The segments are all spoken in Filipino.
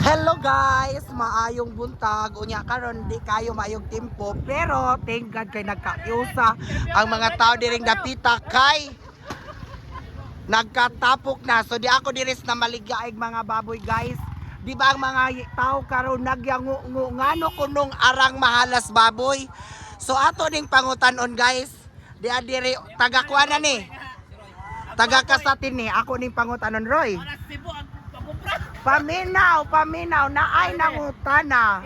Hello guys, maayong buntag. Unya karon di kayo maayong tempo, pero thank God kay nagkayusa ang mga tao diring dapita kay nagkatapok na. So di ako diris na maligaig mga baboy guys. Di ba ang mga tao karon nagyango ngano kunong arang mahalas baboy. So ato ding pangutanon guys. Di adiri taga kuana ni. Taga Kasatin ni ako ning pangutanon Roy. Paminaw na ay nangutana.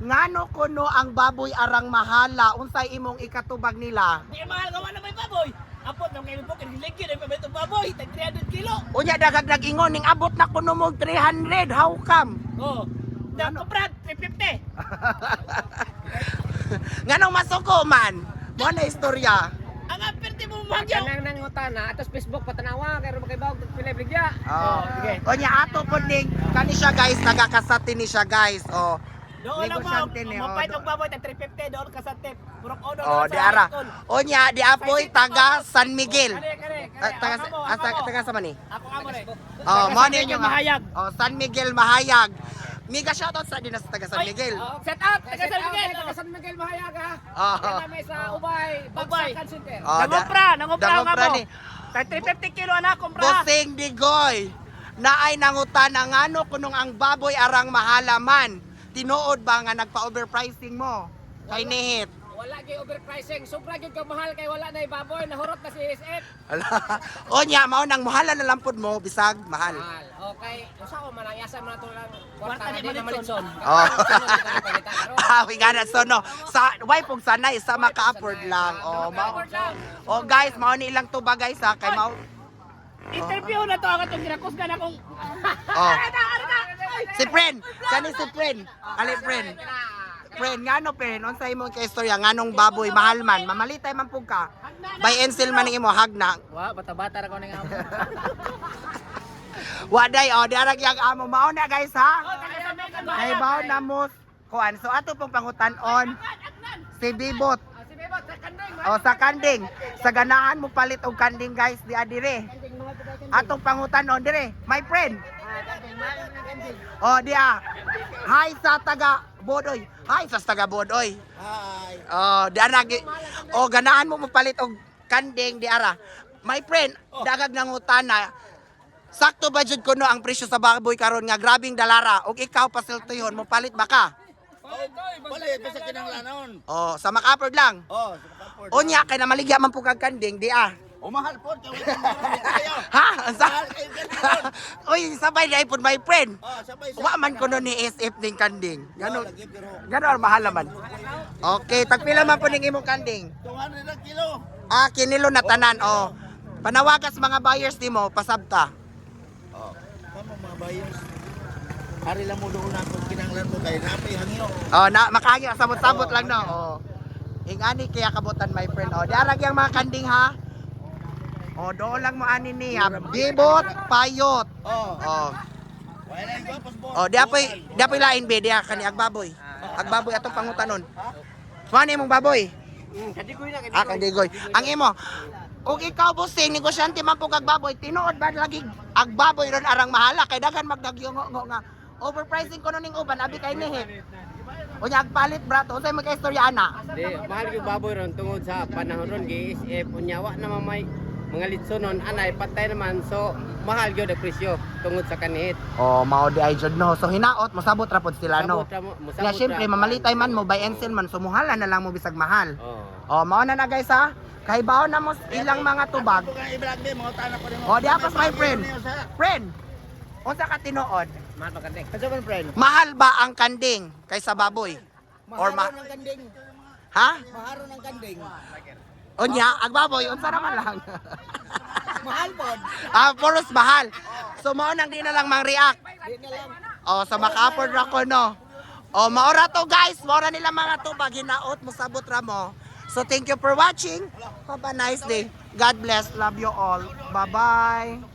Ngano kuno ang baboy arang mahala unsay imong ikatubag nila? Di mahal gawa na may baboy. Apot nang kayo po kiniligi na pabento baboy tag 300 kilo. Unya dagag nag-ingon ning abot na kuno mo 300. How come? Oh. Dako brad 350. Nganong masuko man? Mo na istorya. Ang aperte mo magyaw. Kanang nangutana atos Facebook patanawa kay kay bawog pilay bigya. Oh, sige. Unya ato pod ning kani siya guys, taga Kasatin ni siya guys. Oh. Doon lang mo. Negosyante ni, Mapait oh, og baboy tag 350 doon ka sa tip. Purok ono. Oh, di ara. Onya di apoy taga San Miguel. Kare. Taga sa mani. Ako amo re. Oh, mo ni San Miguel Mahayag. Oh, San Miguel Mahayag. Mega shoutout sa dinas taga San Miguel. Set out taga San Miguel. Taga San Miguel Mahayag ha. Oh. Yan may sa Ubay, Bagsakan Center. Oh, Nangopra nga mo. ni. Tag 350 kilo na kompra. Busing Digoy. Naay nangutana ngano kunong ang baboy arang mahalaman. Tinuod ba nga nagpa-overpricing mo? Kay nihit. Wala kay overpricing. Sobra gyud ka mahal kay wala na baboy, nahurot na si SF. Ala. Onya mao nang muhala na lampod mo bisag mahal. Mahal. Okay, usa ko man ang yasa man ato lang Kwarta kwarta ni di na Malitson. malitson. Oh. We got it. So no, sa why pug sanay sa maka-afford lang. Oh, mao. Oh guys, mao ni ilang tuba guys ha kay mao. Interview na to ang atong ginakos ka na kung Oh. Si friend, kani si friend. Ali friend. Friend, ngano friend, unsa imong kaistorya nganong baboy mahal man, mamalitay man pug ka. By Encel man ning imo hagna. Wa bata-bata ra ko ning amo. Waday oh, diarag yang amo mao na guys ha. Kay bawo na mo kuan. So ato pong pangutan-on si Bibot. Si Bebot sa kanding. O sa kanding, sa ganahan mo palit og kanding guys di adire. Atong pangutan-on dire, my friend. O dia. Hi sa taga Bodoy. Hi sa taga Bodoy. Hi. Oh, diara o ganahan mo palit og kanding di ara. My friend, dagag nangutana. Sakto ba jud kuno ang presyo sa baboy karon nga grabing dalara ug ikaw pasiltihon mo palit ba ka? Palit basta kinahanglanon. Oh, sa Makapord lang. Oh, sa kapor. Onya kay na maligya man pug kag kanding di ah. Umahal po kayo. Ha? Sa Mahal kayo kanding. Oy, sabay na ipon my friend. Oh, sabay Wa man kuno ni SF ning kanding. Gano lagi pero gano ang mahal naman. Okay, tagpila man po ning imong kanding. 200 na kilo. Ah, kinilo na tanan oh. Panawagas mga buyers nimo pasabta. Oh, kamo mga buyers. Hari lang mo doon ako kinahanglan mo kay napay hangyo. Oh, na makahangyo sabot-sabot lang no. Oh. Ingani kaya kabutan my friend. Oh, diarag yang mga kanding ha. Oh, doon lang mo ani niya. Bibot, payot. Oh, Oh. wala lang gapos mo. Oh, diapoy lain be dia kani agbaboy. Agbaboy atong pangutanon. Mao ni imong baboy. Kadigoy na Ah, kandigoy. Ang imo. Og ikaw bossing negosyante man pug agbaboy, tinuod ba lagi agbaboy ron arang mahala kay daghan magdagyo nga overpricing kuno ning uban abi kay nihit. Unya agpalit brato, unsay magka-istorya ana? Di, mahal yung baboy ron tungod sa panahon ron GSF unyawa na mamay mga litsonon anay patay naman so mahal gyud ang presyo tungod sa kanihit. Oh, mao di ay jud no. So hinaot mosabot ra pod sila no. Kaya syempre mamalitay man mo by Encel man sumuhala na lang mo bisag mahal. Oh. Oh, mao na guys ha. Kay baon na mo ilang mga tubag. Kung i-vlog din mga tanak ko rin. Oh, di apas my friend. Friend. Unsa ka tinuod? Mahal pa kandik. Kasi man friend. Mahal ba ang kanding kaysa baboy? Or Maharo ng kanding. Ha? Maharo ng kanding. Unya, agbaboy, unsa naman lang. Mahal pod. Ah, puros mahal. So mao nang di na lang mang-react. Di na lang. Oh, sa Makapord ra ko no. Oh, maora to guys, maora nila mga tubag hinaot mo sabot ra mo. So thank you for watching. Have a nice day. God bless. Love you all. Bye-bye.